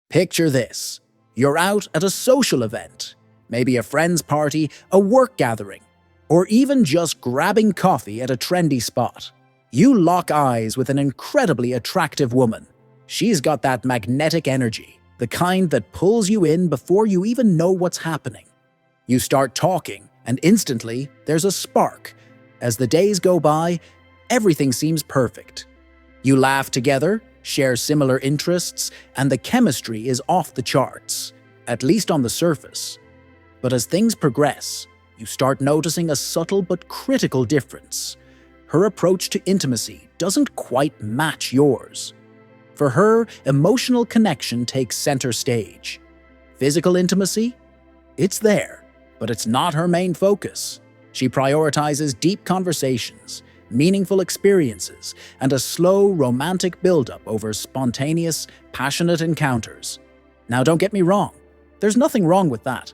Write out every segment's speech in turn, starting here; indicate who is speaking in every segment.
Speaker 1: Picture this. You're out at a social event, maybe a friend's party, a work gathering, or even just grabbing coffee at a trendy spot. You lock eyes with an incredibly attractive woman. She's got that magnetic energy, the kind that pulls you in before you even know what's happening. You start talking, and instantly, there's a spark. As the days go by, everything seems perfect. You laugh together, share similar interests, and the chemistry is off the charts, at least on the surface. But as things progress, you start noticing a subtle but critical difference. Her approach to intimacy doesn't quite match yours. For her, emotional connection takes center stage. Physical intimacy? It's there, but it's not her main focus. She prioritizes deep conversations, meaningful experiences, and a slow, romantic buildup over spontaneous, passionate encounters. Now, don't get me wrong. There's nothing wrong with that.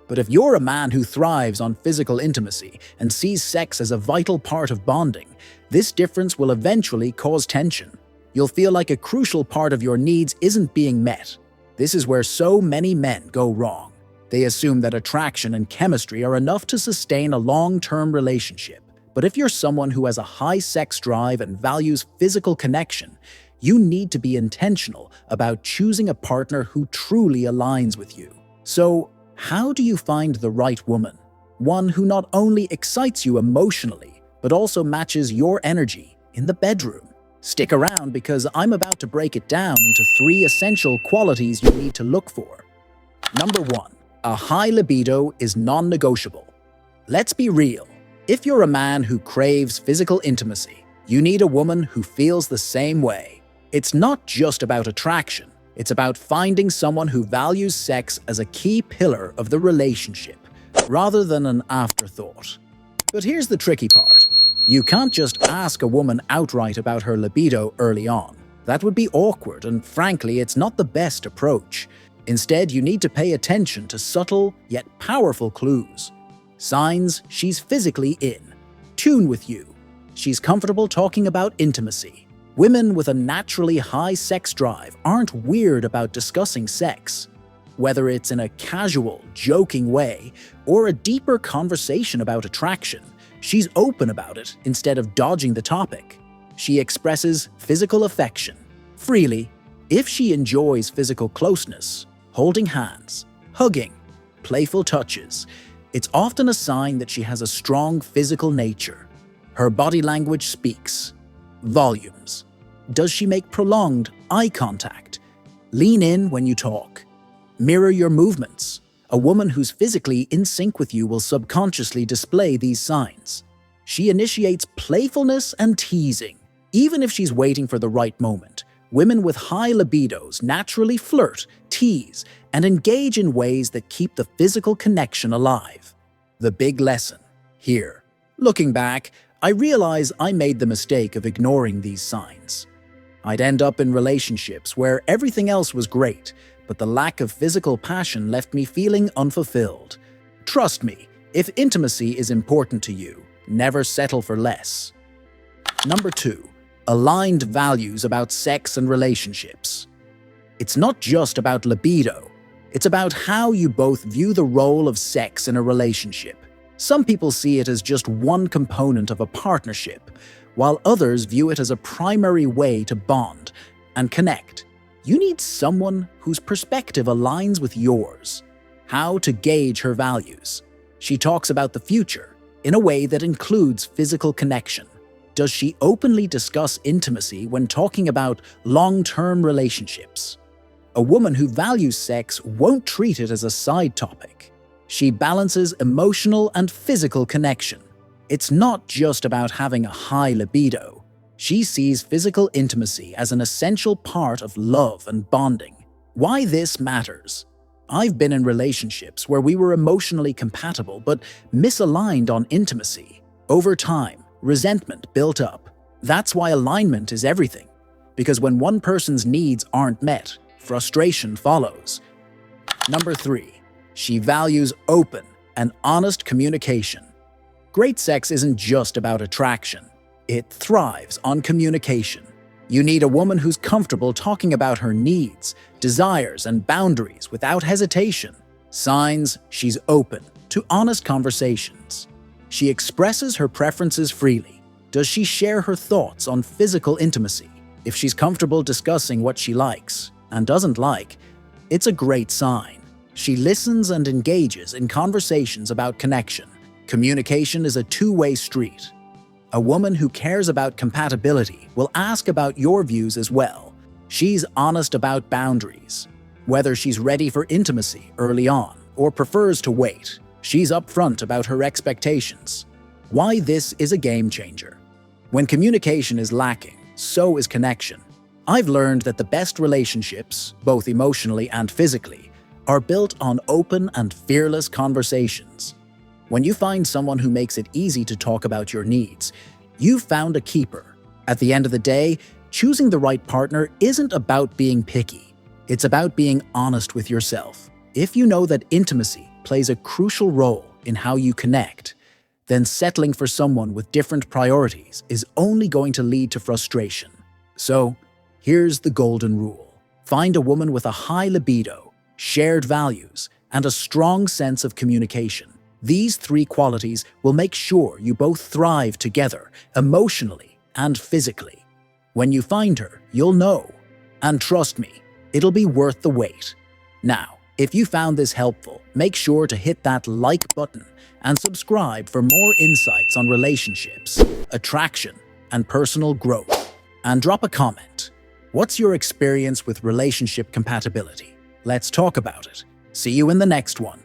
Speaker 1: But if you're a man who thrives on physical intimacy and sees sex as a vital part of bonding, this difference will eventually cause tension. You'll feel like a crucial part of your needs isn't being met. This is where so many men go wrong. They assume that attraction and chemistry are enough to sustain a long-term relationship. But if you're someone who has a high sex drive and values physical connection, you need to be intentional about choosing a partner who truly aligns with you. So, how do you find the right woman? One who not only excites you emotionally, but also matches your energy in the bedroom. Stick around because I'm about to break it down into 3 essential qualities you need to look for. Number 1. A high libido is non-negotiable. Let's be real. If you're a man who craves physical intimacy, you need a woman who feels the same way. It's not just about attraction. It's about finding someone who values sex as a key pillar of the relationship, rather than an afterthought. But here's the tricky part. You can't just ask a woman outright about her libido early on. That would be awkward, and frankly, it's not the best approach. Instead, you need to pay attention to subtle yet powerful clues. Signs she's physically in tune with you. She's comfortable talking about intimacy. Women with a naturally high sex drive aren't weird about discussing sex. Whether it's in a casual, joking way or a deeper conversation about attraction, she's open about it instead of dodging the topic. She expresses physical affection freely. If she enjoys physical closeness, holding hands, hugging, playful touches, it's often a sign that she has a strong physical nature. Her body language speaks volumes. Does she make prolonged eye contact? Lean in when you talk. Mirror your movements. A woman who's physically in sync with you will subconsciously display these signs. She initiates playfulness and teasing. Even if she's waiting for the right moment, women with high libidos naturally flirt, tease, and engage in ways that keep the physical connection alive. The big lesson here. Looking back, I realize I made the mistake of ignoring these signs. I'd end up in relationships where everything else was great, but the lack of physical passion left me feeling unfulfilled. Trust me, if intimacy is important to you, never settle for less. Number 2. Aligned values about sex and relationships. It's not just about libido. It's about how you both view the role of sex in a relationship. Some people see it as just one component of a partnership, while others view it as a primary way to bond and connect. You need someone whose perspective aligns with yours. How to gauge her values. She talks about the future in a way that includes physical connection. Does she openly discuss intimacy when talking about long-term relationships? A woman who values sex won't treat it as a side topic. She balances emotional and physical connection. It's not just about having a high libido. She sees physical intimacy as an essential part of love and bonding. Why this matters? I've been in relationships where we were emotionally compatible but misaligned on intimacy. Over time, resentment built up. That's why alignment is everything. Because when one person's needs aren't met, frustration follows. Number 3. She values open and honest communication. Great sex isn't just about attraction. It thrives on communication. You need a woman who's comfortable talking about her needs, desires, and boundaries without hesitation. Signs: she's open to honest conversations. She expresses her preferences freely. Does she share her thoughts on physical intimacy? If she's comfortable discussing what she likes and doesn't like, it's a great sign. She listens and engages in conversations about connection. Communication is a two-way street. A woman who cares about compatibility will ask about your views as well. She's honest about boundaries. Whether she's ready for intimacy early on or prefers to wait, she's upfront about her expectations. Why this is a game changer. When communication is lacking, so is connection. I've learned that the best relationships, both emotionally and physically, are built on open and fearless conversations. When you find someone who makes it easy to talk about your needs, you've found a keeper. At the end of the day, choosing the right partner isn't about being picky. It's about being honest with yourself. If you know that intimacy plays a crucial role in how you connect, then settling for someone with different priorities is only going to lead to frustration. So, here's the golden rule. Find a woman with a high libido, shared values, and a strong sense of communication. These three qualities will make sure you both thrive together, emotionally and physically. When you find her, you'll know. And trust me, it'll be worth the wait. Now, if you found this helpful, make sure to hit that like button and subscribe for more insights on relationships, attraction, and personal growth. And drop a comment. What's your experience with relationship compatibility? Let's talk about it. See you in the next one.